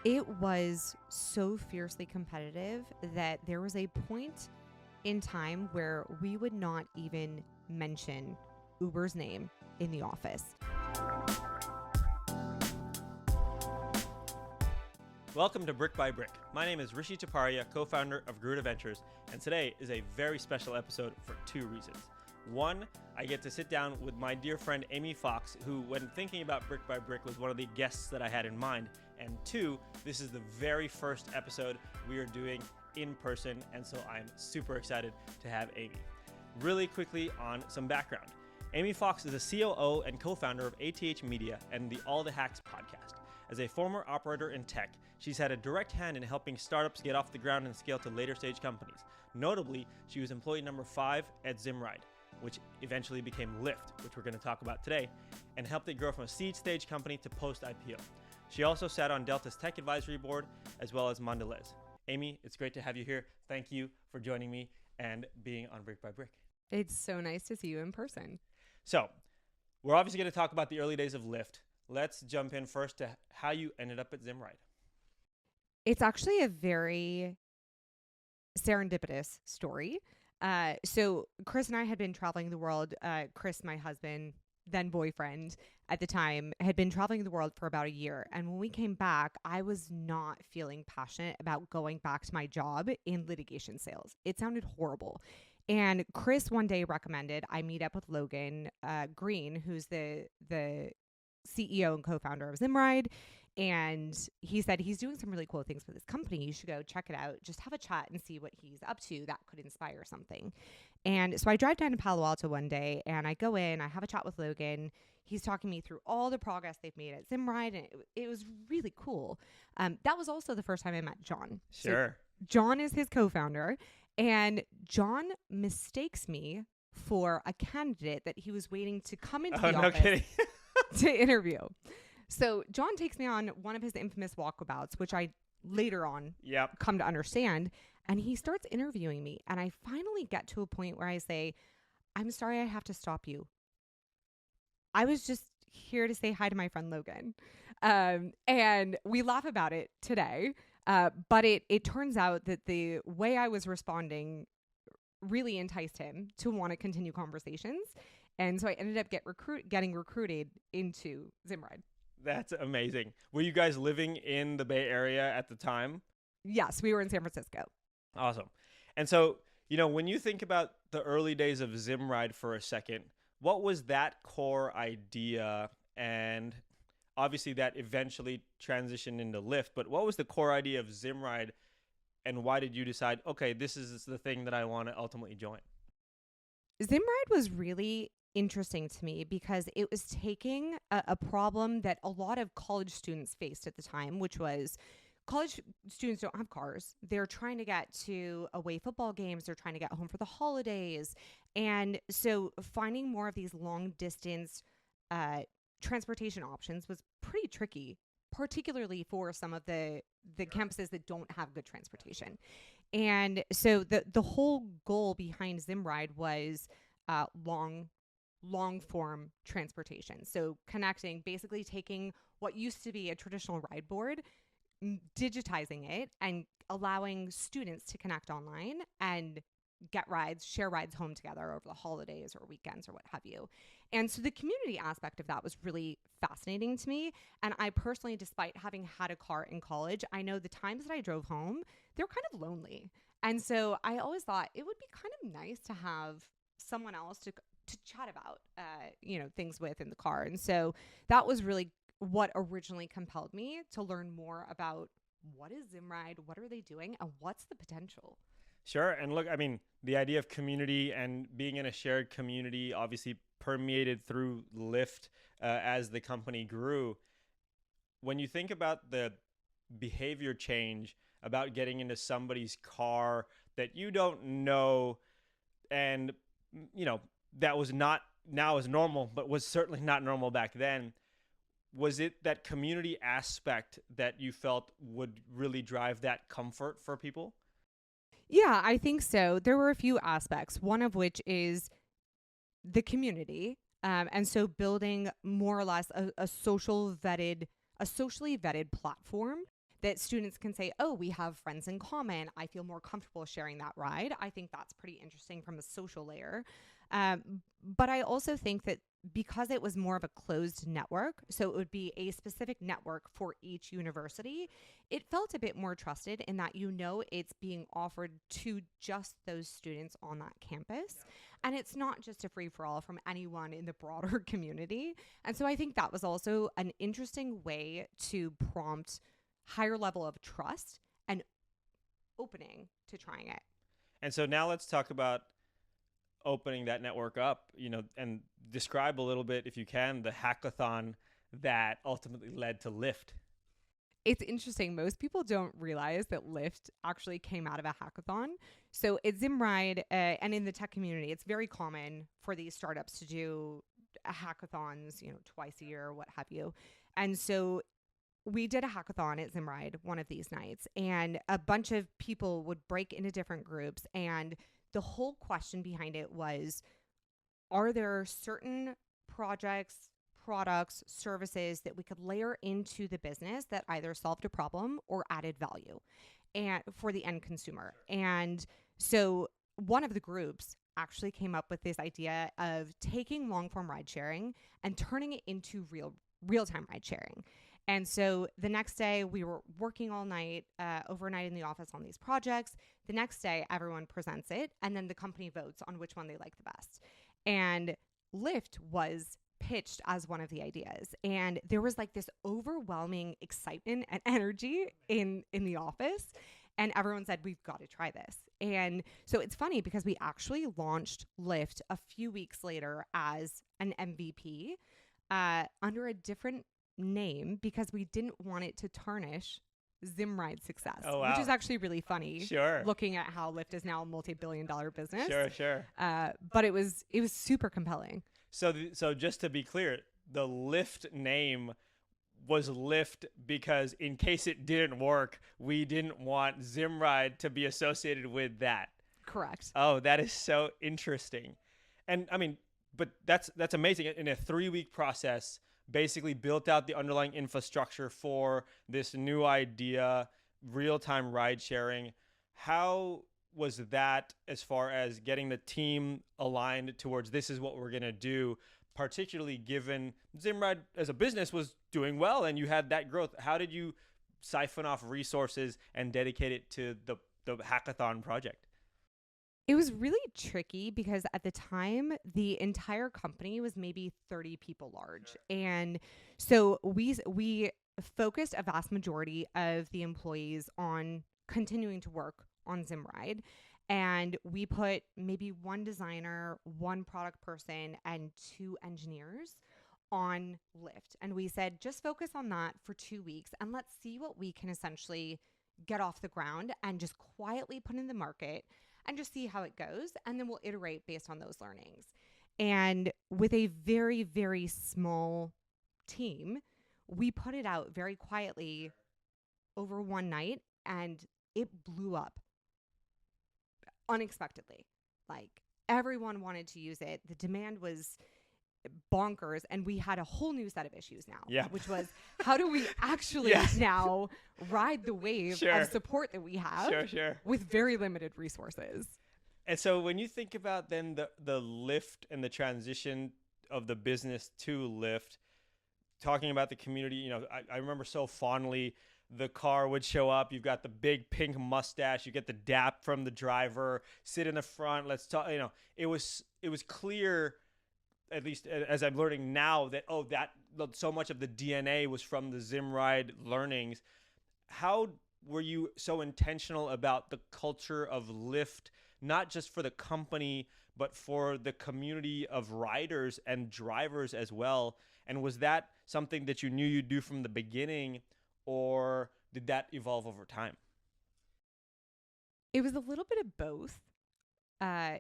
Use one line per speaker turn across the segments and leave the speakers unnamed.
It was so fiercely competitive that there was a point in time where we would not even mention Uber's name in the office.
Welcome to Brick by Brick. My name is Rishi Taparia, co-founder of Garuda Ventures, and today is a very special episode for two reasons. One, I get to sit down with my dear friend Amy Fox, who, when thinking about Brick by Brick, was one of the guests that I had in mind. And two, this is the very first episode we are doing in person, and so I'm super excited to have Amy. Really quickly on some background. Amy Fox is a COO and co-founder of ATH Media and the All the Hacks podcast. As a former operator in tech, she's had a direct hand in helping startups get off the ground and scale to later stage companies. Notably, she was employee number 5 at Zimride, which eventually became Lyft, which we're going to talk about today, and helped it grow from a seed stage company to post-IPO. She also sat on Delta's tech advisory board, as well as Mondelez. Amy, it's great to have you here. Thank you for joining me and being on Brick by Brick.
It's so nice to see you in person.
So, we're obviously going to talk about the early days of Lyft. Let's jump in first to how you ended up at Zimride.
It's actually a very serendipitous story. So Chris and I had been traveling the world. Chris, my husband, then boyfriend at the time, had been traveling the world for about a year. And when we came back, I was not feeling passionate about going back to my job in litigation sales. It sounded horrible. And Chris one day recommended I meet up with Logan Green, who's the CEO and co-founder of Zimride. And he said he's doing some really cool things with his company. You should go check it out. Just have a chat and see what he's up to. That could inspire something. And so I drive down to Palo Alto one day and I go in, I have a chat with Logan. He's talking me through all the progress they've made at Zimride. And it was really cool. That was also the first time I met John.
Sure.
So John is his co-founder. And John mistakes me for a candidate that he was waiting to come into the office to interview. So John takes me on one of his infamous walkabouts, which I later on come to understand. And he starts interviewing me. And I finally get to a point where I say, I'm sorry, I have to stop you. I was just here to say hi to my friend Logan. And we laugh about it today. But it turns out that the way I was responding really enticed him to want to continue conversations. And so I ended up getting recruited into Zimride.
That's amazing. Were you guys living in the Bay Area at the time?
Yes, we were in San Francisco.
Awesome. And so, when you think about the early days of Zimride for a second, what was that core idea? And obviously that eventually transitioned into Lyft, but what was the core idea of Zimride and why did you decide, okay, this is the thing that I want to ultimately join?
Zimride was really interesting to me because it was taking a problem that a lot of college students faced at the time, which was college students don't have cars. They're trying to get to away football games. They're trying to get home for the holidays. And so finding more of these long distance transportation options was pretty tricky, particularly for some of the campuses that don't have good transportation. And so the whole goal behind Zimride was long form transportation. So connecting, basically taking what used to be a traditional ride board, digitizing it and allowing students to connect online and get rides, share rides home together over the holidays or weekends or what have you. And so the community aspect of that was really fascinating to me. And I personally, despite having had a car in college, I know the times that I drove home, they were kind of lonely. And so I always thought it would be kind of nice to have someone else to chat about, things with in the car. And so that was really what originally compelled me to learn more about what is Zimride, what are they doing, and what's the potential.
Sure. And look, the idea of community and being in a shared community obviously permeated through Lyft as the company grew. When you think about the behavior change about getting into somebody's car that you don't know and, that was not now is normal, but was certainly not normal back then. Was it that community aspect that you felt would really drive that comfort for people?
Yeah, I think so. There were a few aspects, one of which is the community. And so building more or less a socially vetted platform that students can say, oh, we have friends in common. I feel more comfortable sharing that ride. I think that's pretty interesting from a social layer. But I also think that because it was more of a closed network, so it would be a specific network for each university, it felt a bit more trusted in that it's being offered to just those students on that campus. And it's not just a free-for-all from anyone in the broader community. And so I think that was also an interesting way to prompt higher level of trust and opening to trying it.
And so now let's talk about opening that network up, and describe a little bit, if you can, the hackathon that ultimately led to Lyft.
It's interesting. Most people don't realize that Lyft actually came out of a hackathon. So at Zimride and in the tech community, it's very common for these startups to do hackathons, twice a year or what have you. And so we did a hackathon at Zimride one of these nights, and a bunch of people would break into different groups. And the whole question behind it was, are there certain projects, products, services that we could layer into the business that either solved a problem or added value and for the end consumer? And so one of the groups actually came up with this idea of taking long form ride sharing and turning it into real-time ride sharing. And so the next day we were working all night, overnight in the office on these projects. The next day, everyone presents it, and then the company votes on which one they like the best. And Lyft was pitched as one of the ideas. And there was like this overwhelming excitement and energy in the office. And everyone said, we've got to try this. And so it's funny because we actually launched Lyft a few weeks later as an MVP under a different name because we didn't want it to tarnish Zimride's success, which is actually really funny.
Sure.
Looking at how Lyft is now a multi-billion-dollar business.
Sure.
But it was super compelling.
So just to be clear, the Lyft name was Lyft because in case it didn't work, we didn't want Zimride to be associated with that.
Correct.
Oh, that is so interesting. And I mean, but that's amazing. In a 3-week process, basically built out the underlying infrastructure for this new idea, real-time ride sharing. How was that as far as getting the team aligned towards this is what we're going to do, particularly given Zimride as a business was doing well and you had that growth? How did you siphon off resources and dedicate it to the hackathon project?
It was really tricky because at the time, the entire company was maybe 30 people large. And so we focused a vast majority of the employees on continuing to work on Zimride. And we put maybe one designer, one product person, and 2 engineers on Lyft. And we said, just focus on that for 2 weeks and let's see what we can essentially get off the ground and just quietly put in the market and just see how it goes. And then we'll iterate based on those learnings. And with a very, very small team, we put it out very quietly over one night and it blew up unexpectedly. Like everyone wanted to use it. The demand was bonkers, and we had a whole new set of issues now, which was how do we actually now ride the wave of support that we have with very limited resources.
And so when you think about then the Lyft and the transition of the business to Lyft, talking about the community, I remember so fondly the car would show up. You've got the big pink mustache. You get the dap from the driver. Sit in the front. Let's talk. It was clear, at least as I'm learning now, that so much of the DNA was from the Zimride learnings. How were you so intentional about the culture of Lyft, not just for the company, but for the community of riders and drivers as well? And was that something that you knew you'd do from the beginning, or did that evolve over time?
It was a little bit of both.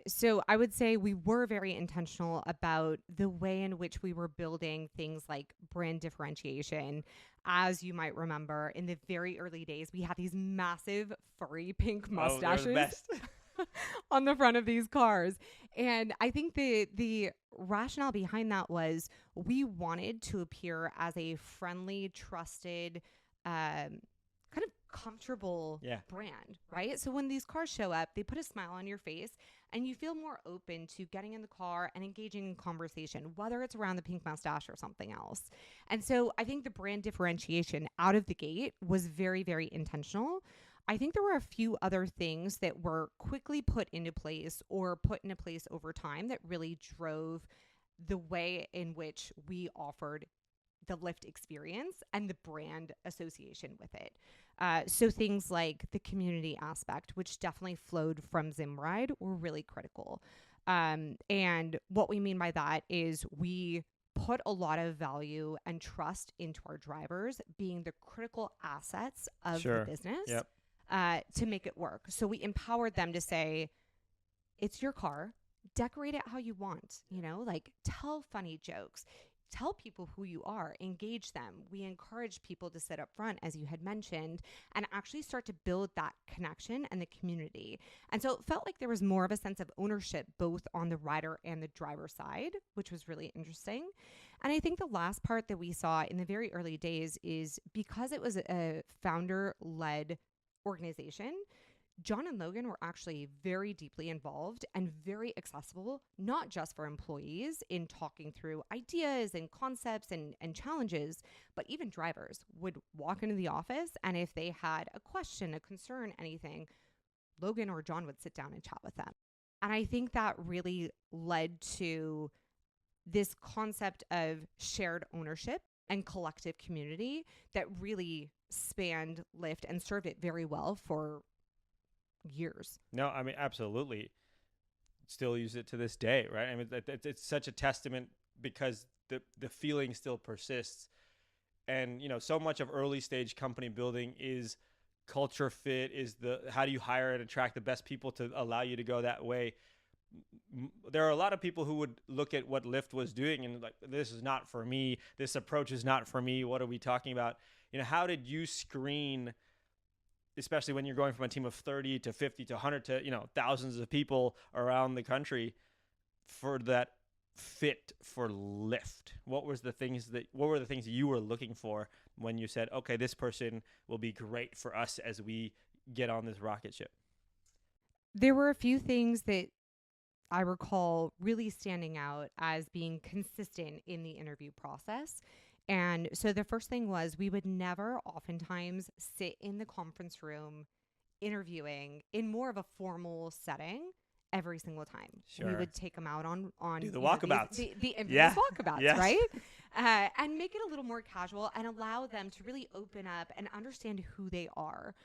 So I would say we were very intentional about the way in which we were building things like brand differentiation. As you might remember, in the very early days, we had these massive furry pink mustaches on the front of these cars. And I think the rationale behind that was we wanted to appear as a friendly, trusted, kind of comfortable brand, right? So when these cars show up, they put a smile on your face and you feel more open to getting in the car and engaging in conversation, whether it's around the pink mustache or something else. And so I think the brand differentiation out of the gate was very, very intentional. I think there were a few other things that were quickly put into place or put into place over time that really drove the way in which we offered the Lyft experience and the brand association with it. So things like the community aspect, which definitely flowed from Zimride, were really critical. And what we mean by that is we put a lot of value and trust into our drivers being the critical assets of the business to make it work. So we empowered them to say, it's your car, decorate it how you want, like tell funny jokes. Tell people who you are, engage them. We encourage people to sit up front, as you had mentioned, and actually start to build that connection and the community. And so it felt like there was more of a sense of ownership, both on the rider and the driver side, which was really interesting. And I think the last part that we saw in the very early days is because it was a founder-led organization, John and Logan were actually very deeply involved and very accessible, not just for employees in talking through ideas and concepts and challenges, but even drivers would walk into the office. And if they had a question, a concern, anything, Logan or John would sit down and chat with them. And I think that really led to this concept of shared ownership and collective community that really spanned Lyft and served it very well for years.
No, I mean, absolutely. Still use it to this day, right? I mean, it's such a testament because the feeling still persists. And, so much of early stage company building is culture fit, is how do you hire and attract the best people to allow you to go that way. There are a lot of people who would look at what Lyft was doing and like, this is not for me. This approach is not for me. What are we talking about? How did you screen, especially when you're going from a team of 30 to 50 to 100 to, thousands of people around the country, for that fit for Lyft? What were the things you were looking for when you said, okay, this person will be great for us as we get on this rocket ship?
There were a few things that I recall really standing out as being consistent in the interview process. And so the first thing was we would never oftentimes sit in the conference room interviewing in more of a formal setting every single time.
Sure.
We would take them out on
do the walkabouts.
The infamous walkabouts,
yes.
right? And make it a little more casual and allow them to really open up and understand who they are.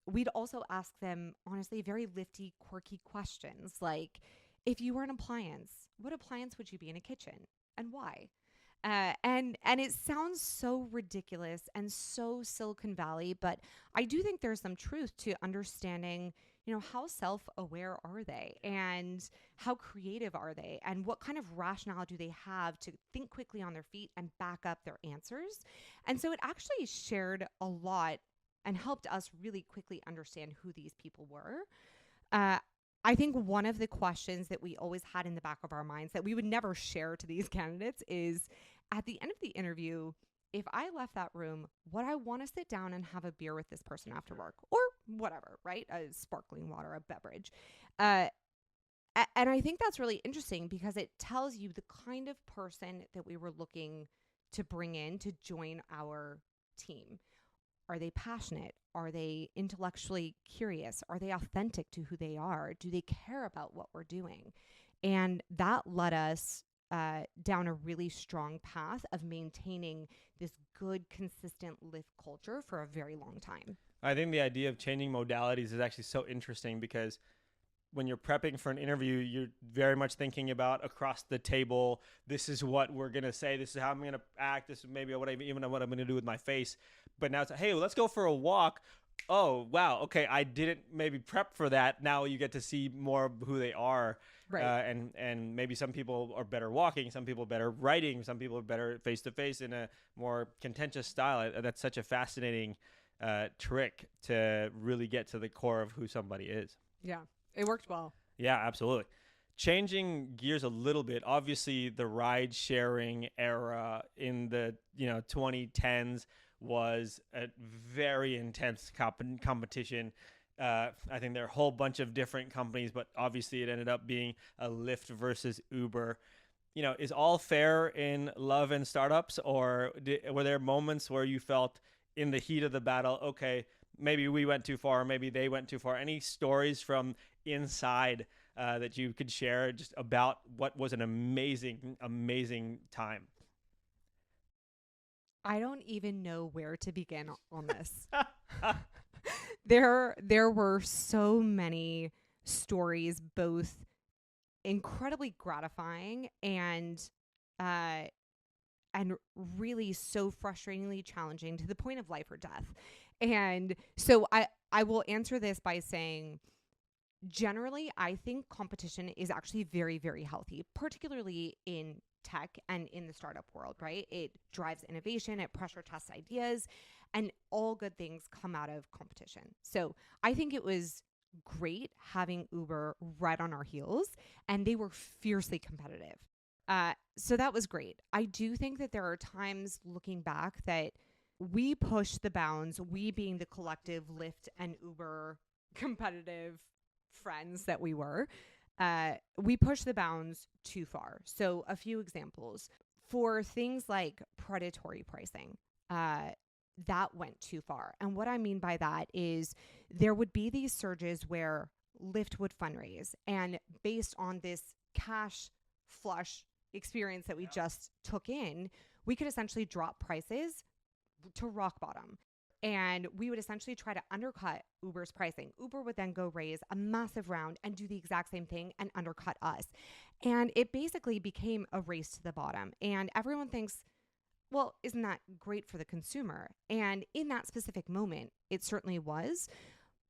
We'd also ask them, honestly, very Lyfty, quirky questions like, if you were an appliance, what appliance would you be in a kitchen and why? And it sounds so ridiculous and so Silicon Valley, but I do think there's some truth to understanding, how self-aware are they and how creative are they and what kind of rationale do they have to think quickly on their feet and back up their answers. And so it actually shared a lot and helped us really quickly understand who these people were. I think one of the questions that we always had in the back of our minds that we would never share to these candidates is, at the end of the interview, if I left that room, would I want to sit down and have a beer with this person after work or whatever, right? A sparkling water, a beverage. And I think that's really interesting because it tells you the kind of person that we were looking to bring in to join our team. Are they passionate? Are they intellectually curious? Are they authentic to who they are? Do they care about what we're doing? And that led us down a really strong path of maintaining this good, consistent Lyft culture for a very long time.
I think the idea of changing modalities is actually so interesting because when you're prepping for an interview, you're very much thinking about across the table. This is what we're going to say. This is how I'm going to act. This is maybe what I'm going to do with my face. But now it's like, hey, let's go for a walk. Oh, wow. Okay. I didn't maybe prep for that. Now you get to see more of who they are.
Right.
And maybe some people are better walking. Some people are better writing. Some people are better face to face in a more contentious style. That's such a fascinating trick to really get to the core of who somebody is.
Yeah. It worked well.
Yeah, absolutely. Changing gears a little bit, obviously the ride sharing era in the 2010s was a very intense competition. I think there are a whole bunch of different companies, but obviously it ended up being a Lyft versus Uber. Is all fair in love and startups, or were there moments where you felt in the heat of the battle, okay, maybe we went too far, maybe they went too far? Any stories from inside that you could share just about what was an amazing, amazing time?
I don't even know where to begin on this. There were so many stories, both incredibly gratifying uh and really so frustratingly challenging to the point of life or death. And so I will answer this by saying, generally, I think competition is actually very, very healthy, particularly in tech and in the startup world, right? It drives innovation, it pressure tests ideas, and all good things come out of competition. So I think it was great having Uber right on our heels, and they were fiercely competitive. So that was great. I do think that there are times looking back that we pushed the bounds, we being the collective Lyft and Uber competitive friends that we were, we pushed the bounds too far. So a few examples for things like predatory pricing. That went too far. And what I mean by that is there would be these surges where Lyft would fundraise, and based on this cash flush experience that we just took in, we could essentially drop prices to rock bottom. And we would essentially try to undercut Uber's pricing. Uber would then go raise a massive round and do the exact same thing and undercut us. And it basically became a race to the bottom. And everyone thinks, well, isn't that great for the consumer? And in that specific moment, it certainly was.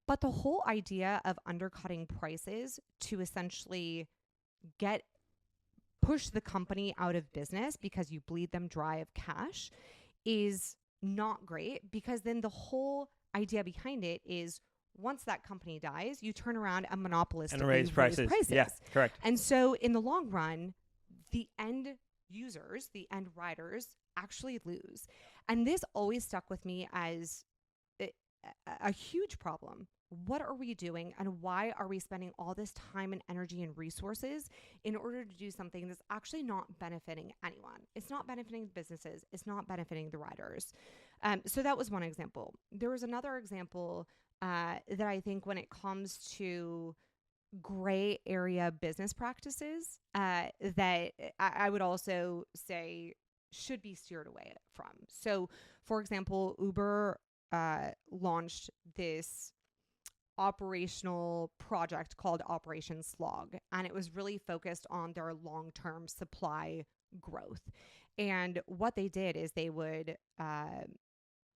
But the whole idea of undercutting prices to essentially push the company out of business because you bleed them dry of cash is not great, because then the whole idea behind it is once that company dies, you turn around and monopolistically
And raise prices. Yeah, correct.
And so in the long run, the end users, the end riders actually lose. And this always stuck with me as a huge problem. What are we doing, and why are we spending all this time and energy and resources in order to do something that's actually not benefiting anyone? It's not benefiting the businesses. It's not benefiting the riders. So that was one example. There was another example that I think when it comes to gray area business practices that I would also say should be steered away from. So, for example, Uber launched this operational project called Operation Slog, and it was really focused on their long-term supply growth. And what they did is they would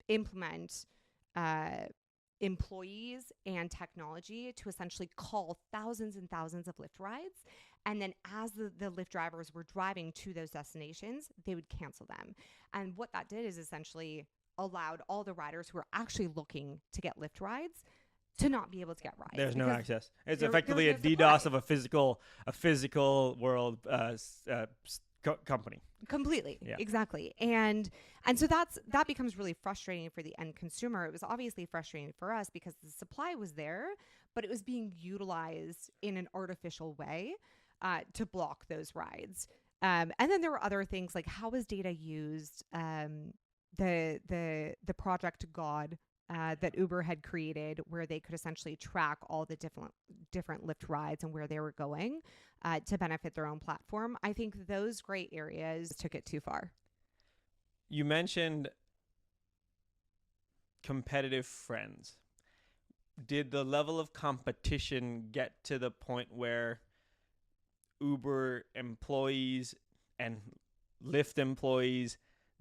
implement employees and technology to essentially call thousands and thousands of Lyft rides. And then as the Lyft drivers were driving to those destinations, they would cancel them. And what that did is essentially allowed all the riders who are actually looking to get Lyft rides to not be able to get rides.
There's no access. It's effectively
there's no
a DDoS
supply.
of a physical world company.
Completely.
Yeah.
Exactly. And so that becomes really frustrating for the end consumer. It was obviously frustrating for us because the supply was there, but it was being utilized in an artificial way to block those rides. And then there were other things like how was data used? The Project God that Uber had created, where they could essentially track all the different Lyft rides and where they were going to benefit their own platform. I think those gray areas took it too far.
You mentioned competitive friends. Did the level of competition get to the point where Uber employees and Lyft employees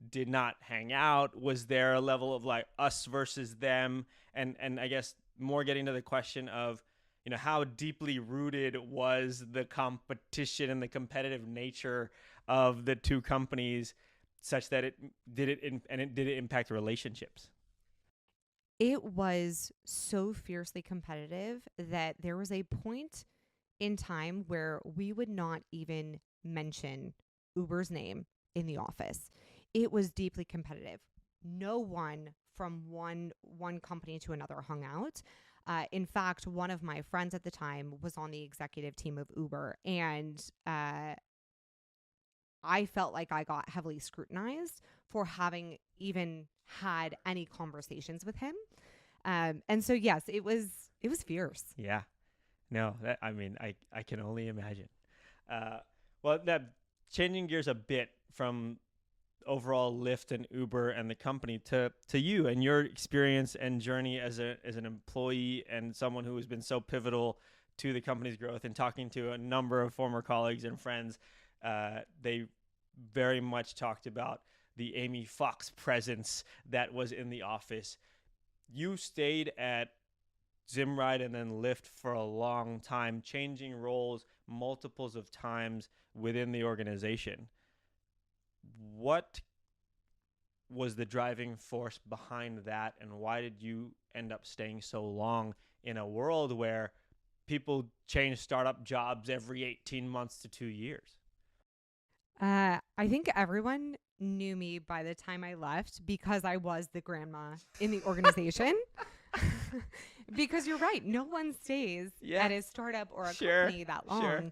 did not hang out? Was there a level of like us versus them? And I guess more getting to the question of, how deeply rooted was the competition and the competitive nature of the two companies such that it did it impact relationships?
It was so fiercely competitive that there was a point in time where we would not even mention Uber's name in the office. It was deeply competitive. no one from one company to another hung out. In fact, one of my friends at the time was on the executive team of Uber, and I felt like I got heavily scrutinized for having even had any conversations with him. And so, yes, it was fierce.
Yeah. No, I mean, I can only imagine. Uh, well, that changing gears a bit from overall Lyft and Uber and the company to you and your experience and journey as an employee and someone who has been so pivotal to the company's growth. And talking to a number of former colleagues and friends, they very much talked about the Amy Fox presence that was in the office. You stayed at Zimride and then Lyft for a long time, changing roles multiples of times within the organization. What was the driving force behind that, and why did you end up staying so long in a world where people change startup jobs every 18 months to 2 years?
I think everyone knew me by the time I left because I was the grandma in the organization. Because you're right, no one stays at a startup or a company that long.
Sure.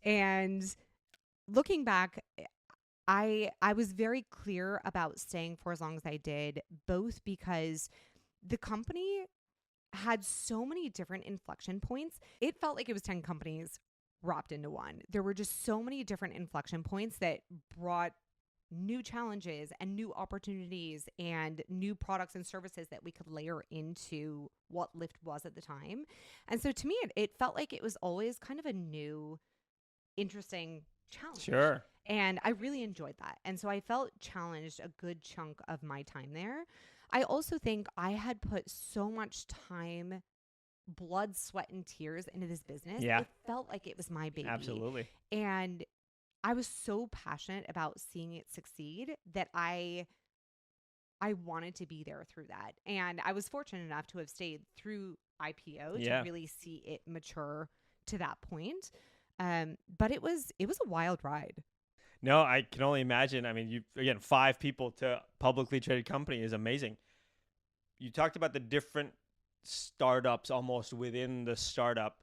And looking back, I was very clear about staying for as long as I did, both because the company had so many different inflection points. It felt like it was 10 companies wrapped into one. There were just so many different inflection points that brought new challenges and new opportunities and new products and services that we could layer into what Lyft was at the time. And so to me, it felt like it was always kind of a new, interesting challenge.
Sure.
And I really enjoyed that. And so I felt challenged a good chunk of my time there. I also think I had put so much time, blood, sweat, and tears into this business.
Yeah.
It felt like it was my baby.
Absolutely.
And I was so passionate about seeing it succeed that I wanted to be there through that. And I was fortunate enough to have stayed through IPO to really see it mature to that point. But it was a wild ride.
No, I can only imagine. I mean, you again, 5 people to publicly traded company is amazing. You talked about the different startups almost within the startup.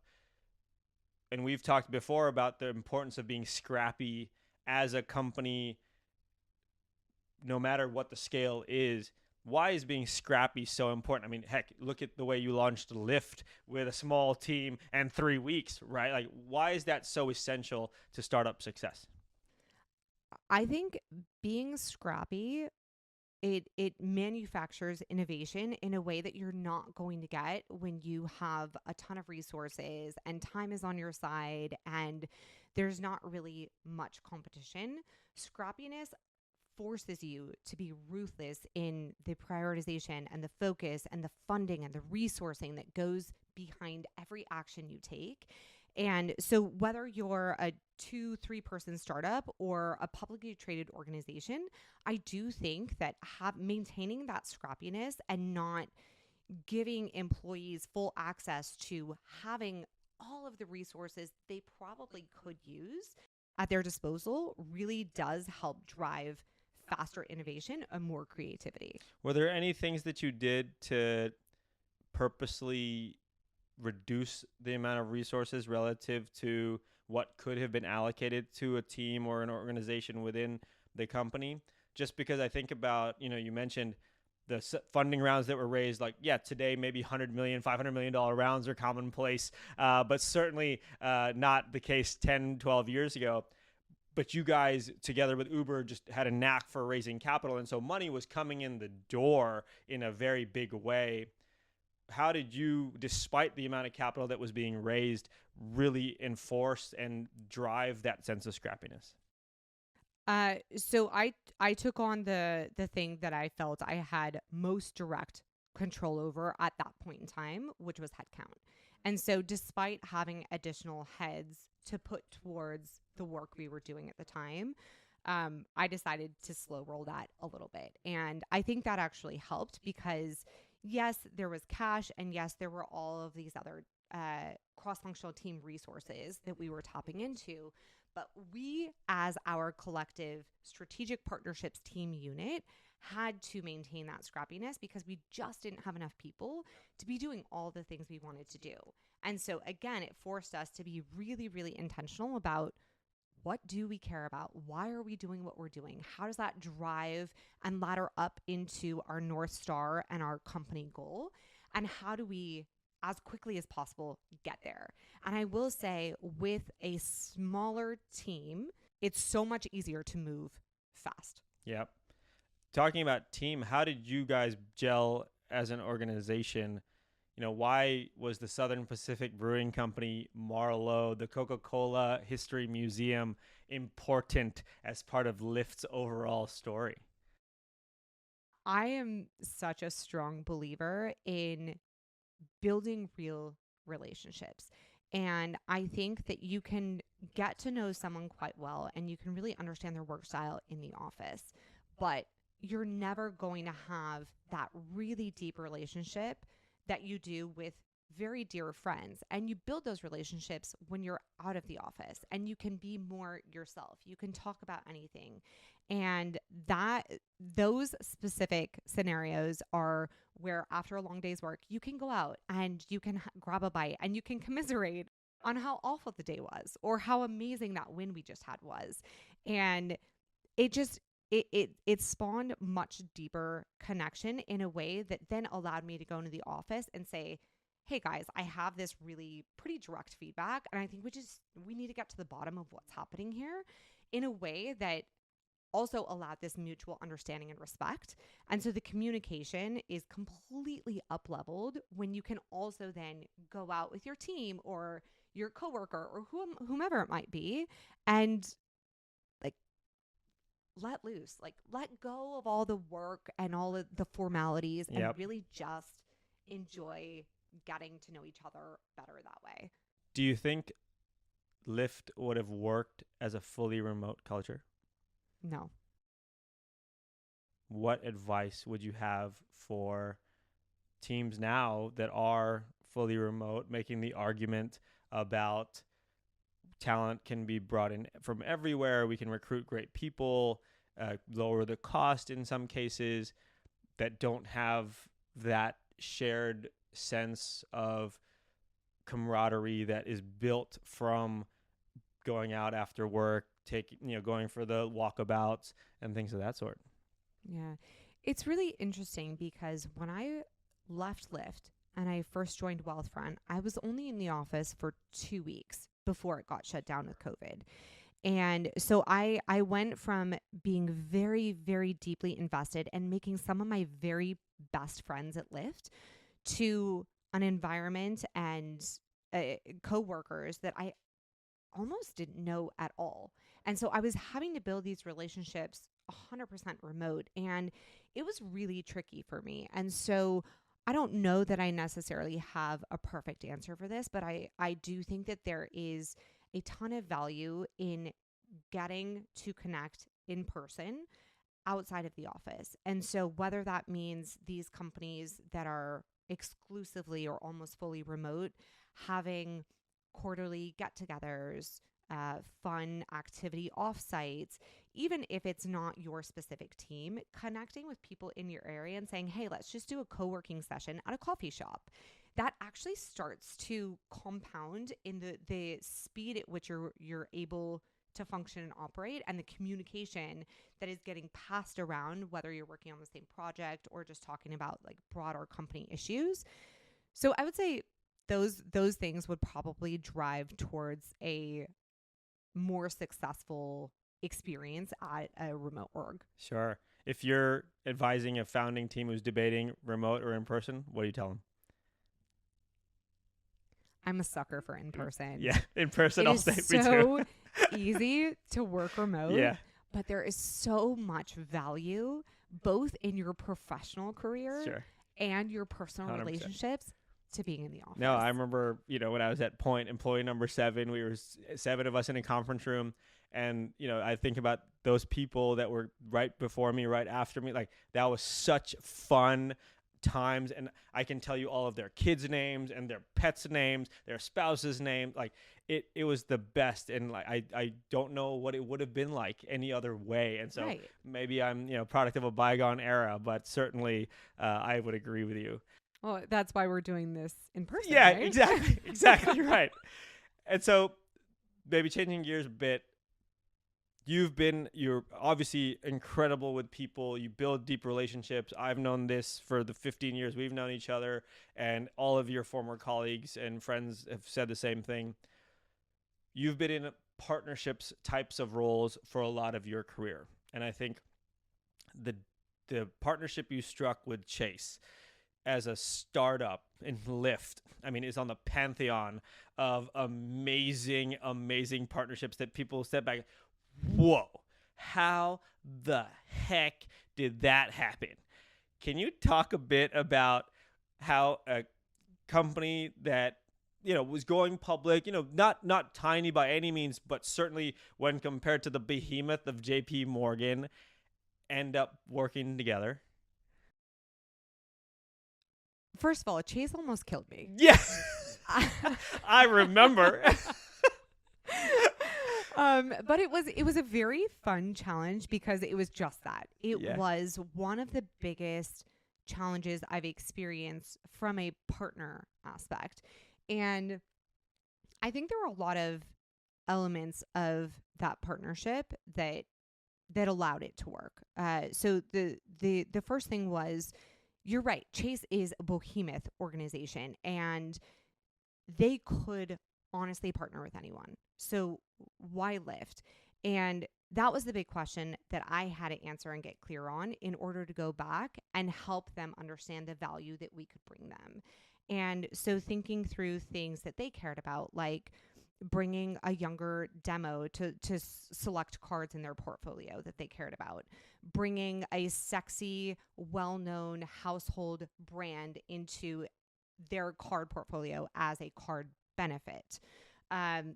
And we've talked before about the importance of being scrappy as a company, no matter what the scale is. Why is being scrappy so important? I mean, heck, look at the way you launched Lyft with a small team and 3 weeks, right? Like, why is that so essential to startup success?
I think being scrappy, it manufactures innovation in a way that you're not going to get when you have a ton of resources and time is on your side and there's not really much competition. Scrappiness forces you to be ruthless in the prioritization and the focus and the funding and the resourcing that goes behind every action you take. And so whether you're a 2-3 person startup or a publicly traded organization, I do think that maintaining that scrappiness and not giving employees full access to having all of the resources they probably could use at their disposal really does help drive faster innovation and more creativity.
Were there any things that you did to purposely reduce the amount of resources relative to what could have been allocated to a team or an organization within the company? Just because I think about, you mentioned the funding rounds that were raised, like, yeah, today maybe $100 million, $500 million rounds are commonplace, but certainly not the case 10, 12 years ago. But you guys, together with Uber, just had a knack for raising capital. And so money was coming in the door in a very big way. How did you, despite the amount of capital that was being raised, really enforce and drive that sense of scrappiness?
So I took on the thing that I felt I had most direct control over at that point in time, which was headcount. And so despite having additional heads to put towards the work we were doing at the time, I decided to slow roll that a little bit. And I think that actually helped because yes, there was cash and yes, there were all of these other cross-functional team resources that we were tapping into. But we, as our collective strategic partnerships team unit, had to maintain that scrappiness because we just didn't have enough people to be doing all the things we wanted to do. And so again, it forced us to be really, really intentional about what do we care about? Why are we doing what we're doing? How does that drive and ladder up into our North Star and our company goal? And how do we, as quickly as possible, get there? And I will say, with a smaller team, it's so much easier to move fast.
Yep. Talking about team, how did you guys gel as an organization? Why was the Southern Pacific Brewing Company, Marlowe, the Coca-Cola History Museum important as part of Lyft's overall story?
I am such a strong believer in building real relationships. And I think that you can get to know someone quite well and you can really understand their work style in the office, but you're never going to have that really deep relationship that you do with very dear friends. And you build those relationships when you're out of the office and you can be more yourself. You can talk about anything. And those specific scenarios are where after a long day's work, you can go out and you can grab a bite and you can commiserate on how awful the day was or how amazing that win we just had was. And it spawned much deeper connection in a way that then allowed me to go into the office and say, hey guys, I have this really pretty direct feedback. And I think we need to get to the bottom of what's happening here in a way that also allowed this mutual understanding and respect. And so the communication is completely up-leveled when you can also then go out with your team or your coworker or whomever it might be and let loose, let go of all the work and all of the formalities and really just enjoy getting to know each other better that way.
Do you think Lyft would have worked as a fully remote culture?
No.
What advice would you have for teams now that are fully remote, making the argument about talent can be brought in from everywhere, we can recruit great people, lower the cost in some cases, that don't have that shared sense of camaraderie that is built from going out after work, going for the walkabouts and things of that sort?
Yeah. It's really interesting because when I left Lyft and I first joined Wealthfront, I was only in the office for 2 weeks before it got shut down with COVID. And so I went from being very, very deeply invested and making some of my very best friends at Lyft to an environment and coworkers that I almost didn't know at all. And so I was having to build these relationships 100% remote, and it was really tricky for me. And so I don't know that I necessarily have a perfect answer for this, but I do think that there is a ton of value in getting to connect in person outside of the office. And so whether that means these companies that are exclusively or almost fully remote having quarterly get-togethers, fun activity offsites, even if it's not your specific team, connecting with people in your area and saying, hey, let's just do a co-working session at a coffee shop. That actually starts to compound in the speed at which you're able to function and operate, and the communication that is getting passed around, whether you're working on the same project or just talking about like broader company issues. So I would say those things would probably drive towards a more successful experience at a remote org.
Sure. If you're advising a founding team who's debating remote or in person, what do you tell them?
I'm a sucker for in person.
Yeah, in person,
I'll
say
me too. Easy to work remote.
Yeah.
But there is so much value both in your professional career and your personal 100%. Relationships to being in the office.
No, I remember, when I was at Point, employee number 7, we were 7 of us in a conference room. And, I think about those people that were right before me, right after me. Like, that was such fun times. And I can tell you all of their kids' names and their pets' names, their spouses' names. Like, it was the best, and like I don't know what it would have been like any other way. And so
Right.
maybe I'm product of a bygone era, but certainly I would agree with you.
Well, that's why we're doing this in person,
Yeah,
right?
exactly right. And so maybe changing gears a bit, you're obviously incredible with people. You build deep relationships. I've known this for the 15 years we've known each other, and all of your former colleagues and friends have said the same thing. You've been in partnerships types of roles for a lot of your career. And I think the partnership you struck with Chase as a startup in Lyft, I mean, is on the pantheon of amazing, amazing partnerships that people step back. Whoa, how the heck did that happen? Can you talk a bit about how a company that was going public, not tiny by any means, but certainly when compared to the behemoth of JP Morgan, end up working together?
First of all, Chase almost killed me.
Yeah. I remember.
But it was a very fun challenge because it was just that. It
Yeah.
was one of the biggest challenges I've experienced from a partner aspect. And I think there were a lot of elements of that partnership that allowed it to work. So the first thing was, you're right, Chase is a behemoth organization, and they could honestly partner with anyone. So why Lyft? And that was the big question that I had to answer and get clear on in order to go back and help them understand the value that we could bring them. And so thinking through things that they cared about, like bringing a younger demo to select cards in their portfolio that they cared about, bringing a sexy, well-known household brand into their card portfolio as a card benefit.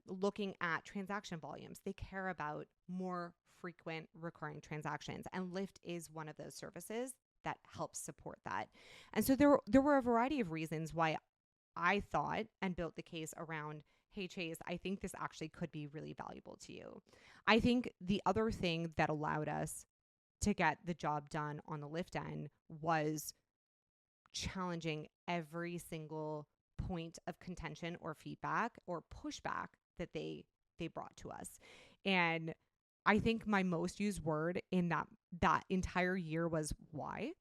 Looking at transaction volumes, they care about more frequent recurring transactions, and Lyft is one of those services that helps support that. And so there were a variety of reasons why I thought and built the case around, hey, Chase, I think this actually could be really valuable to you. I think the other thing that allowed us to get the job done on the Lyft end was challenging every single point of contention or feedback or pushback that they brought to us. And I think my most used word in that entire year was why?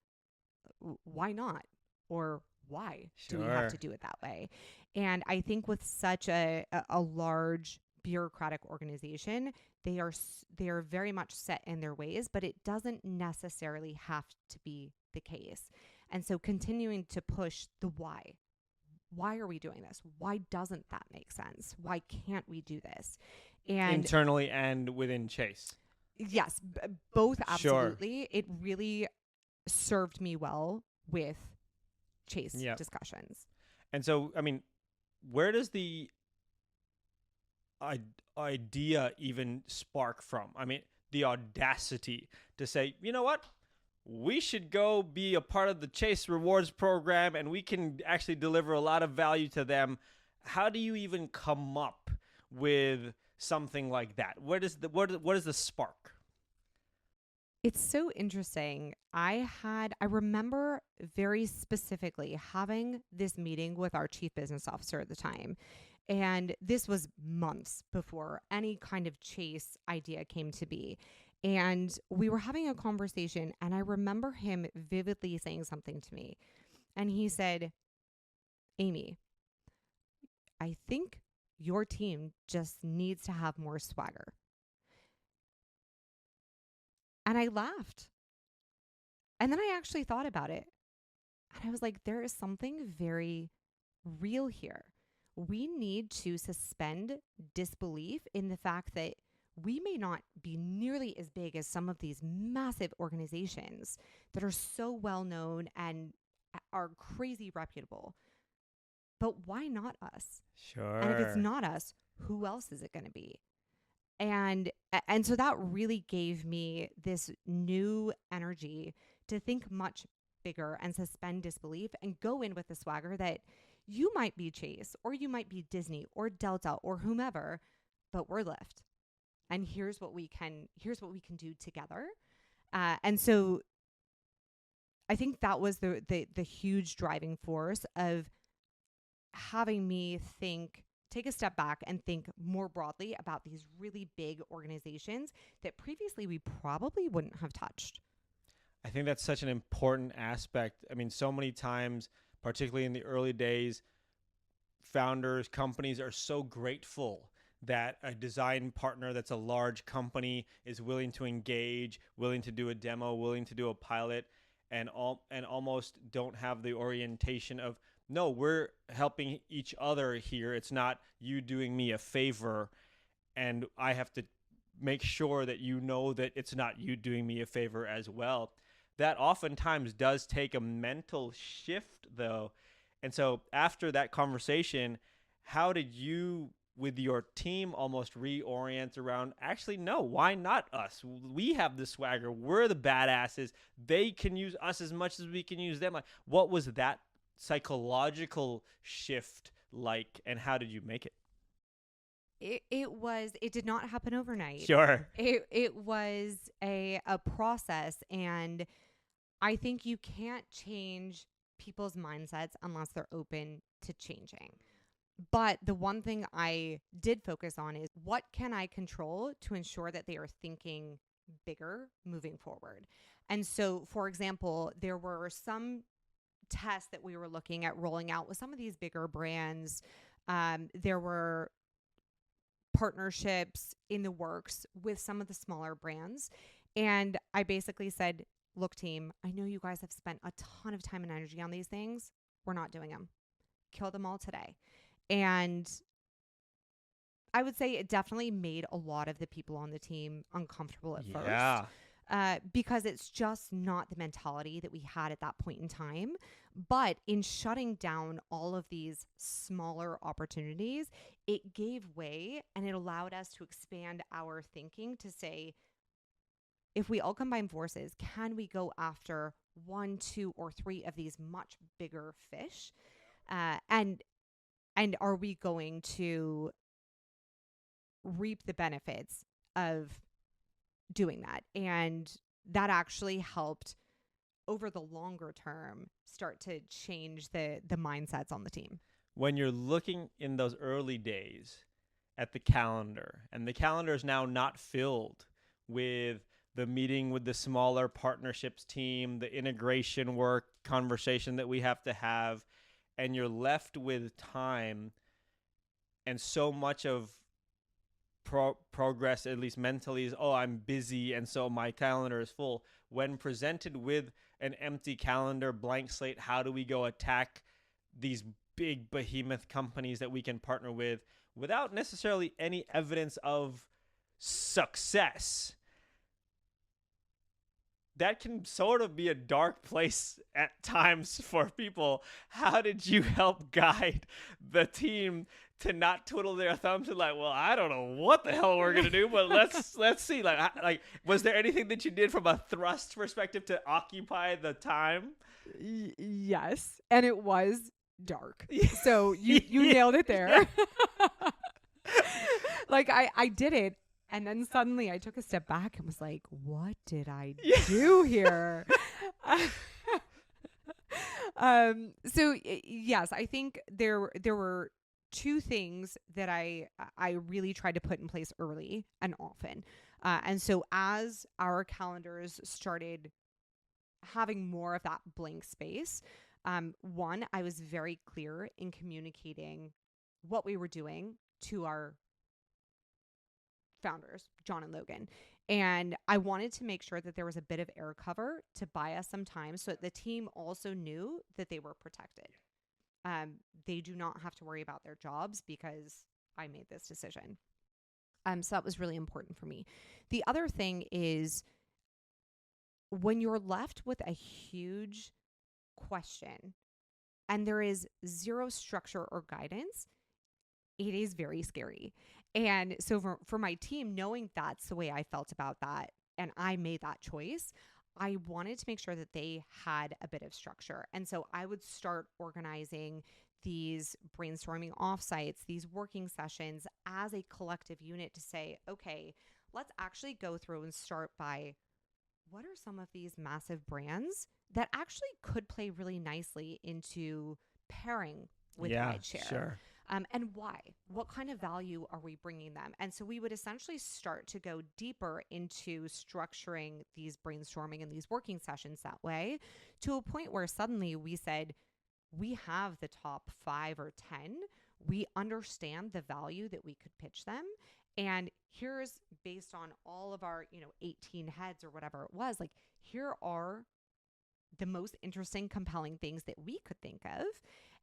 Why not? Or why do we have to do it that way? And I think with such a large bureaucratic organization, they are very much set in their ways, but it doesn't necessarily have to be the case. And so continuing to push the why. Why are we doing this? Why doesn't that make sense? Why can't we do this? And
internally and within Chase.
Yes, both
Sure.
absolutely. It really served me well with Chase
Yep.
discussions.
And so, I mean, where does the idea even spark from? I mean, the audacity to say, you know what? We should go be a part of the Chase Rewards program, and we can actually deliver a lot of value to them. How do you even come up with something like that? What is the spark?
It's so interesting. I remember very specifically having this meeting with our chief business officer at the time. And this was months before any kind of Chase idea came to be. And we were having a conversation, and I remember him vividly saying something to me. And he said, Amy, I think your team just needs to have more swagger. And I laughed. And then I actually thought about it. And I was like, there is something very real here. We need to suspend disbelief in the fact that we may not be nearly as big as some of these massive organizations that are so well known and are crazy reputable. But why not us?
Sure.
And if it's not us, who else is it going to be? And so that really gave me this new energy to think much bigger and suspend disbelief and go in with the swagger that, You might be Chase, or you might be Disney or Delta or whomever, but we're Lyft. And here's what we can do together. And so I think that was the huge driving force of having me take a step back and think more broadly about these really big organizations that previously we probably wouldn't have touched.
I think that's such an important aspect. I mean, so many times, particularly in the early days, founders, companies are so grateful that a design partner that's a large company is willing to engage, willing to do a demo, willing to do a pilot, and almost don't have the orientation of, no, we're helping each other here. It's not you doing me a favor, and I have to make sure that you know that it's not you doing me a favor as well. That oftentimes does take a mental shift, though. And so after that conversation, how did you, with your team, almost reorient around, actually, no, why not us? We have the swagger. We're the badasses. They can use us as much as we can use them. Like, what was that psychological shift like, and how did you make it?
It did not happen overnight.
Sure.
It was a process, and I think you can't change people's mindsets unless they're open to changing. But the one thing I did focus on is, what can I control to ensure that they are thinking bigger moving forward? And so, for example, there were some tests that we were looking at rolling out with some of these bigger brands. There were partnerships in the works with some of the smaller brands. And I basically said, look, team, I know you guys have spent a ton of time and energy on these things. We're not doing them. Kill them all today. And I would say it definitely made a lot of the people on the team uncomfortable at first. Because it's just not the mentality that we had at that point in time. But in shutting down all of these smaller opportunities, it gave way, and it allowed us to expand our thinking to say, if we all combine forces, can we go after 1, 2, or 3 of these much bigger fish? And are we going to reap the benefits of doing that? And that actually helped, over the longer term, start to change the mindsets on the team.
When you're looking in those early days at the calendar, and the calendar is now not filled with the meeting with the smaller partnerships team, the integration work conversation that we have to have, and you're left with time, and so much of progress, at least mentally, is, oh, I'm busy, and so my calendar is full. When presented with an empty calendar, blank slate, how do we go attack these big behemoth companies that we can partner with without necessarily any evidence of success? That can sort of be a dark place at times for people. How did you help guide the team to not twiddle their thumbs and like, well, I don't know what the hell we're gonna do, but let's see. Like, was there anything that you did from a thrust perspective to occupy the time?
Yes, and it was dark. So you nailed it there. Like I did it. And then suddenly I took a step back and was like, what did I do here? So yes, I think there were 2 things that I really tried to put in place early and often. And so as our calendars started having more of that blank space, one, I was very clear in communicating what we were doing to our founders, John and Logan. And I wanted to make sure that there was a bit of air cover to buy us some time so that the team also knew that they were protected. They do not have to worry about their jobs because I made this decision. So that was really important for me. The other thing is, when you're left with a huge question and there is zero structure or guidance, it is very scary. And so for my team, knowing that's the way I felt about that, and I made that choice, I wanted to make sure that they had a bit of structure. And so I would start organizing these brainstorming offsites, these working sessions as a collective unit to say, okay, let's actually go through and start by what are some of these massive brands that actually could play really nicely into pairing with
Yeah,
rideshare?
sure.
And why? What kind of value are we bringing them? And so we would essentially start to go deeper into structuring these brainstorming and these working sessions that way, to a point where suddenly we said, we have the top 5 or 10. We understand the value that we could pitch them. And here's, based on all of our, 18 heads or whatever it was, like, here are the most interesting, compelling things that we could think of.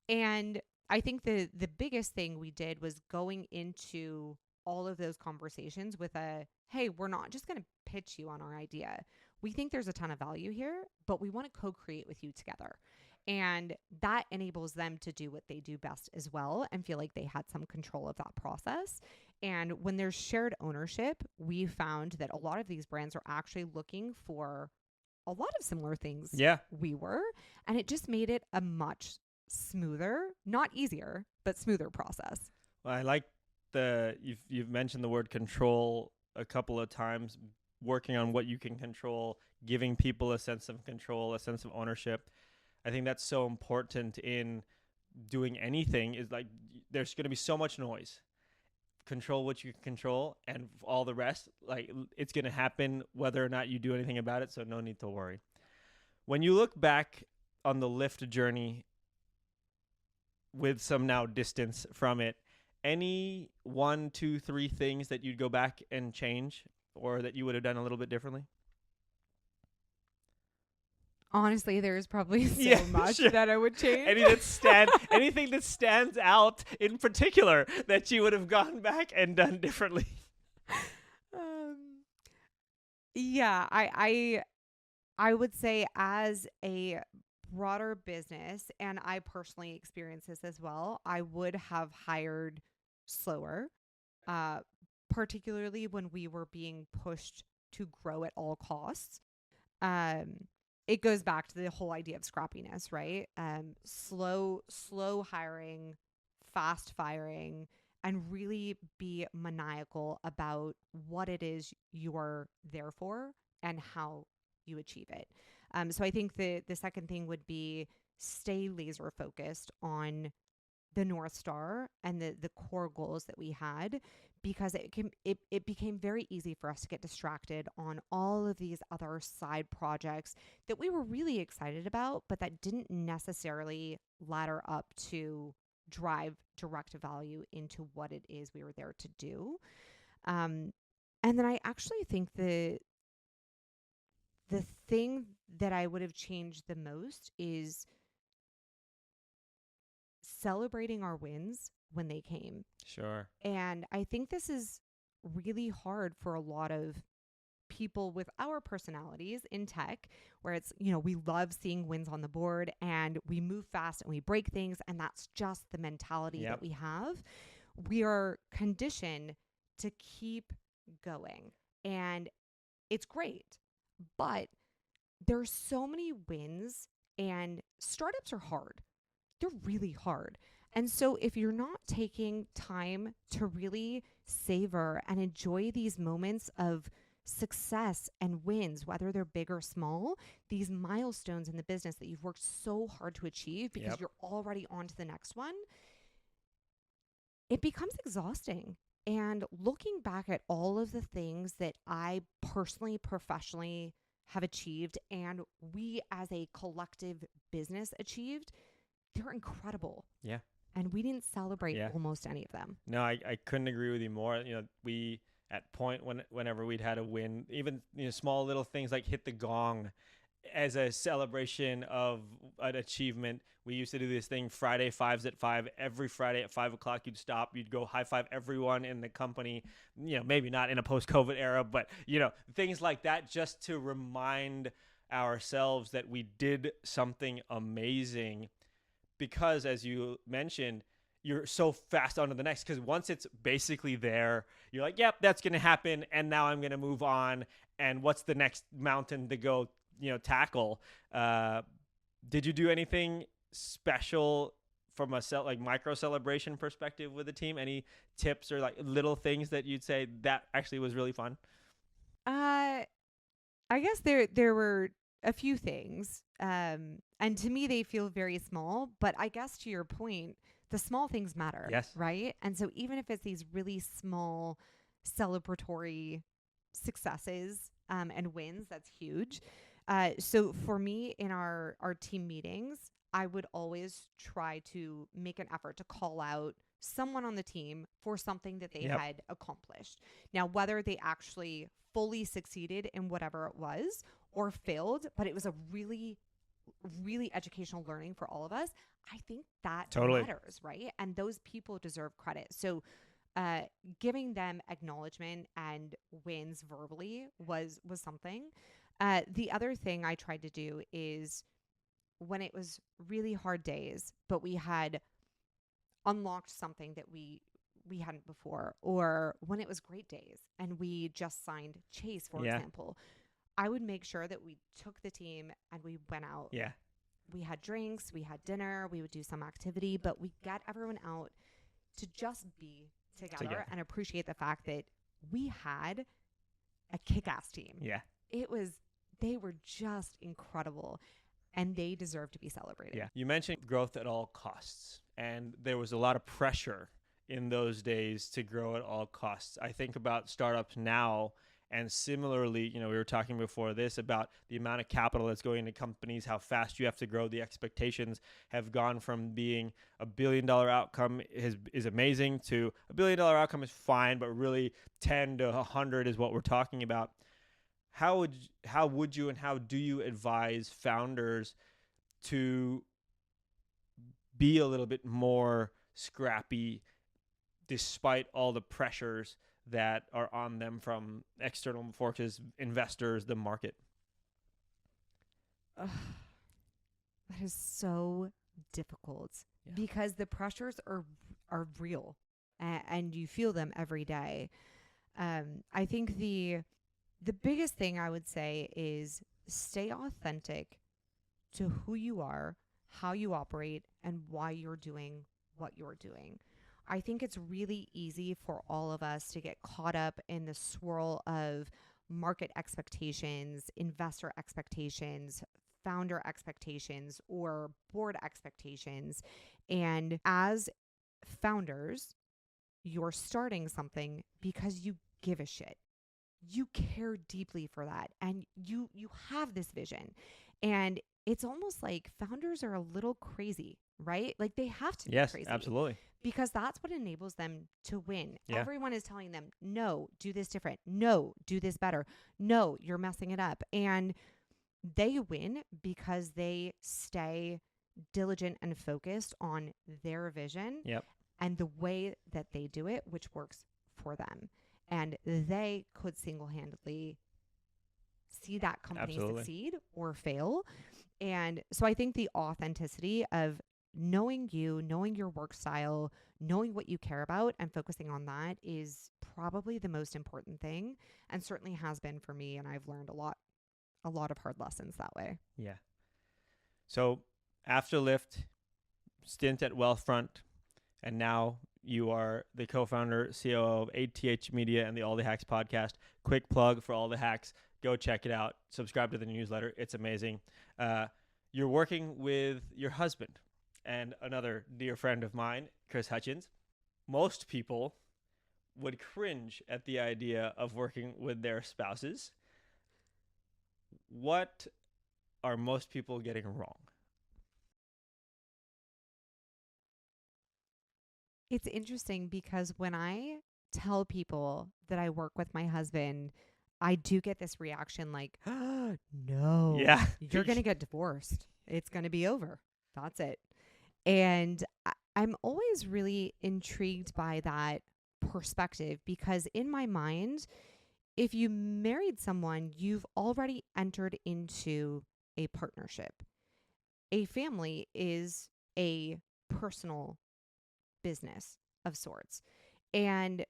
And I think the biggest thing we did was going into all of those conversations with a, hey, we're not just going to pitch you on our idea. We think there's a ton of value here, but we want to co-create with you together. And that enables them to do what they do best as well and feel like they had some control of that process. And when there's shared ownership, we found that a lot of these brands are actually looking for a lot of similar things we were. And it just made it a much smoother, not easier, but smoother process.
Well, I like you've mentioned the word control a couple of times, working on what you can control, giving people a sense of control, a sense of ownership. I think that's so important in doing anything. Is like, there's going to be so much noise. Control what you can control, and all the rest, like, it's going to happen whether or not you do anything about it, so no need to worry. When you look back on the Lyft journey with some now distance from it, any 1, 2, 3 things that you'd go back and change, or that you would have done a little bit differently?
Honestly, there's probably so much that I would change.
Anything that stands out in particular that you would have gone back and done differently?
Yeah, I would say, as a broader business, and I personally experience this as well, I would have hired slower, particularly when we were being pushed to grow at all costs. It goes back to the whole idea of scrappiness, right? Slow hiring, fast firing, and really be maniacal about what it is you are there for and how you achieve it. So I think the second thing would be stay laser focused on the North Star and the core goals that we had, because it became very easy for us to get distracted on all of these other side projects that we were really excited about, but that didn't necessarily ladder up to drive direct value into what it is we were there to do. And then I actually think the thing that I would have changed the most is celebrating our wins when they came.
Sure.
And I think this is really hard for a lot of people with our personalities in tech, where it's, we love seeing wins on the board and we move fast and we break things. And that's just the mentality that we have. We are conditioned to keep going, and it's great, but there's so many wins, and startups are hard. They're really hard. And so if you're not taking time to really savor and enjoy these moments of success and wins, whether they're big or small, these milestones in the business that you've worked so hard to achieve because you're already on to the next one, it becomes exhausting. And looking back at all of the things that I personally, professionally have achieved, and we as a collective business achieved, they're incredible.
Yeah.
And we didn't celebrate almost any of them.
No, I couldn't agree with you more. We, at point, whenever we'd had a win, even small little things like hit the gong as a celebration of an achievement. We used to do this thing, Friday 5s at 5. Every Friday at 5 o'clock, you'd stop, you'd go high five everyone in the company. Maybe not in a post-COVID era, but things like that, just to remind ourselves that we did something amazing. Because, as you mentioned, you're so fast on to the next. Because once it's basically there, you're like, yep, that's going to happen. And now I'm going to move on. And what's the next mountain to go, tackle? Did you do anything special from a like micro celebration perspective with the team? Any tips or like little things that you'd say that actually was really fun?
Uh, I guess there were a few things, and to me they feel very small. But I guess to your point, the small things matter,
Yes.
right? And so even if it's these really small celebratory successes and wins, that's huge. So for me, in our team meetings, I would always try to make an effort to call out someone on the team for something that they
Yep.
had accomplished. Now, whether they actually fully succeeded in whatever it was or failed, but it was a really, really educational learning for all of us, I think that
Totally.
matters, right? And those people deserve credit. So uh, giving them acknowledgement and wins verbally was something. The other thing I tried to do is when it was really hard days, but we had unlocked something that we hadn't before, or when it was great days and we just signed Chase, for
Yeah.
example, I would make sure that we took the team and we went out.
Yeah.
We had drinks, we had dinner, we would do some activity, but we got everyone out to just be together and appreciate the fact that we had a kick-ass team.
Yeah.
They were just incredible and they deserve to be celebrated.
Yeah. You mentioned growth at all costs, and there was a lot of pressure in those days to grow at all costs. I think about startups now, and similarly, we were talking before this about the amount of capital that's going into companies, how fast you have to grow. The expectations have gone from being $1 billion outcome is amazing to $1 billion outcome is fine, but really 10 to 100 is what we're talking about. How would you and how do you advise founders to be a little bit more scrappy despite all the pressures that are on them from external forces, investors, the market?
Ugh, that is so difficult because the pressures are real and you feel them every day. I think the biggest thing I would say is stay authentic to who you are, how you operate, and why you're doing what you're doing. I think it's really easy for all of us to get caught up in the swirl of market expectations, investor expectations, founder expectations, or board expectations. And as founders, you're starting something because you give a shit. You care deeply for that, and you have this vision. And it's almost like founders are a little crazy, right? Like they have to be crazy. Yes,
absolutely.
Because that's what enables them to win.
Yeah.
Everyone is telling them, no, do this different. No, do this better. No, you're messing it up. And they win because they stay diligent and focused on their vision and the way that they do it, which works for them. And they could single-handedly see that company succeed or fail. And so I think the authenticity of knowing you, knowing your work style, knowing what you care about and focusing on that is probably the most important thing, and certainly has been for me. And I've learned a lot of hard lessons that way.
Yeah. So after Lyft, stint at Wealthfront, and now you are the co-founder, COO of ATH Media and the All the Hacks podcast. Quick plug for All the Hacks. Go check it out. Subscribe to the newsletter. It's amazing. You're working with your husband and another dear friend of mine, Chris Hutchins. Most people would cringe at the idea of working with their spouses. What are most people getting wrong?
It's interesting because when I tell people that I work with my husband, I do get this reaction like, oh, no, you're going to get divorced. It's going to be over. That's it. And I'm always really intrigued by that perspective because in my mind, if you married someone, you've already entered into a partnership. A family is a personal business of sorts. And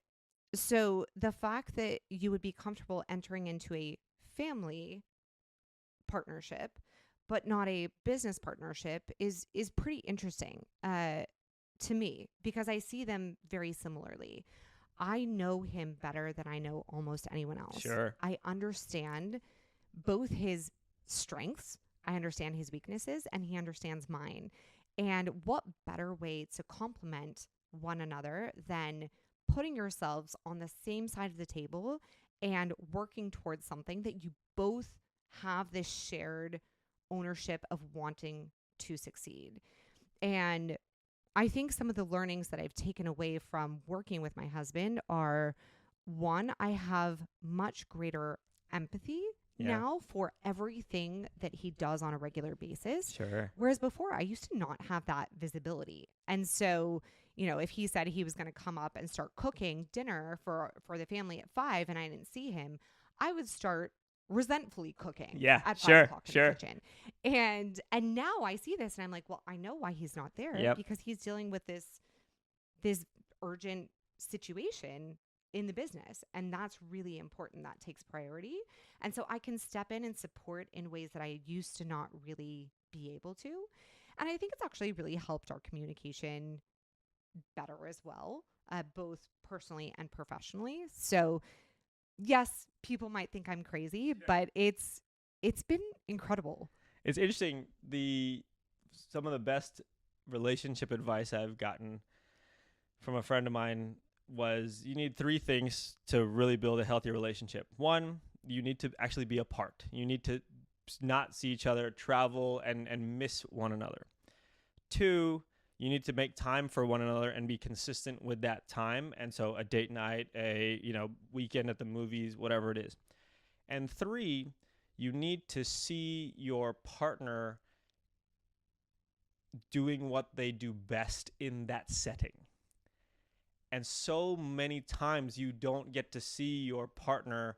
so the fact that you would be comfortable entering into a family partnership, but not a business partnership is pretty interesting. to me because I see them very similarly. I know him better than I know almost anyone else.
Sure.
I understand both his strengths, I understand his weaknesses, and he understands mine. And what better way to complement one another than putting yourselves on the same side of the table and working towards something that you both have this shared ownership of wanting to succeed. And I think some of the learnings that I've taken away from working with my husband are, one, I have much greater empathy now for everything that he does on a regular basis.
Sure.
Whereas before, I used to not have that visibility. And so, if he said he was going to come up and start cooking dinner for the family at 5 and I didn't see him, I would start resentfully cooking at 5 o'clock in the kitchen. And now I see this and I'm like, well, I know why he's not there because he's dealing with this urgent situation in the business. And that's really important. That takes priority. And so I can step in and support in ways that I used to not really be able to. And I think it's actually really helped our communication better as well, both personally and professionally. So yes, people might think I'm crazy, but it's been incredible.
It's interesting. Some of the best relationship advice I've gotten from a friend of mine was you need 3 things to really build a healthy relationship. 1, you need to actually be apart. You need to not see each other, travel, and miss one another. 2, you need to make time for one another and be consistent with that time. And so a date night, a weekend at the movies, whatever it is. And 3, you need to see your partner doing what they do best in that setting. And so many times you don't get to see your partner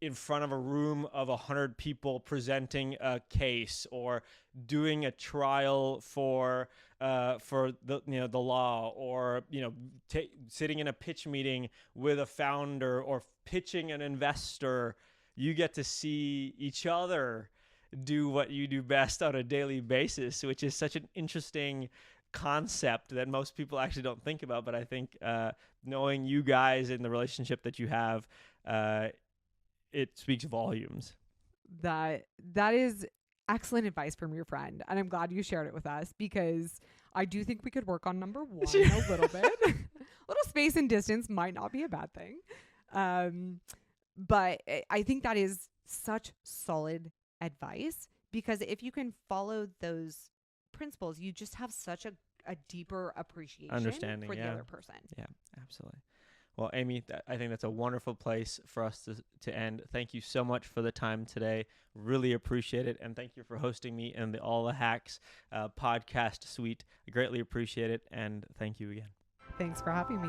in front of a room of 100 people presenting a case or doing a trial for the law, or sitting in a pitch meeting with a founder or pitching an investor. You get to see each other do what you do best on a daily basis, which is such an interesting concept that most people actually don't think about. But I think knowing you guys and the relationship that you have, it speaks volumes.
That is excellent advice from your friend, and I'm glad you shared it with us because I do think we could work on number 1 a little bit. A little space and distance might not be a bad thing, but I think that is such solid advice because if you can follow those principles, you just have such a deeper appreciation for the other person.
Yeah, absolutely. Well, Amy, I think that's a wonderful place for us to end. Thank you so much for the time today. Really appreciate it. And thank you for hosting me in the All the Hacks podcast suite. I greatly appreciate it. And thank you again.
Thanks for having me.